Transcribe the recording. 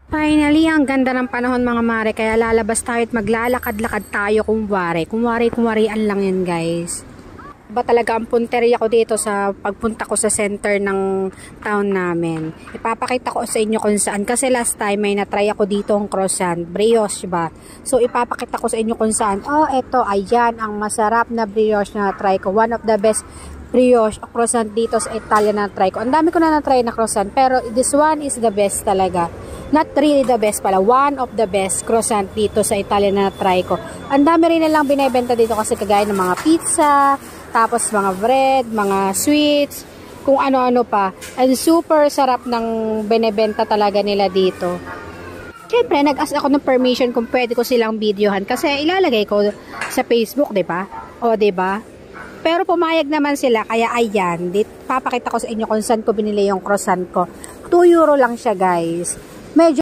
Finally, ang ganda ng panahon mga mare, kaya lalabas tayo at maglalakad-lakad tayo kumwari-kumwarian lang yan guys. Ba talaga ang punteriya ko dito sa pagpunta ko sa center ng town namin. Ipapakita ko sa inyo kung saan, kasi last time may natry ako dito ang croissant, brioche ba. So ipapakita ko sa inyo kung saan. Oh, eto, ayan ang masarap na brioche na try ko. One of the best brioche croissant dito sa Italia na try ko. Ang dami ko na na-try na croissant, pero this one is the best talaga. Not really the best pala, one of the best croissant dito sa Italia na try ko. Ang dami rin nilang binebenta dito kasi kagaya ng mga pizza, tapos mga bread, mga sweets, kung ano-ano pa. And super sarap ng binebenta talaga nila dito. Siyempre, nag-ask ako ng permission kung pwede ko silang videohan kasi ilalagay ko sa Facebook, 'di ba? O, 'di ba? Pero pumayag naman sila, kaya ayan, papakita ko sa inyo kung saan ko binili yung croissant ko. €2 lang siya, guys. Medyo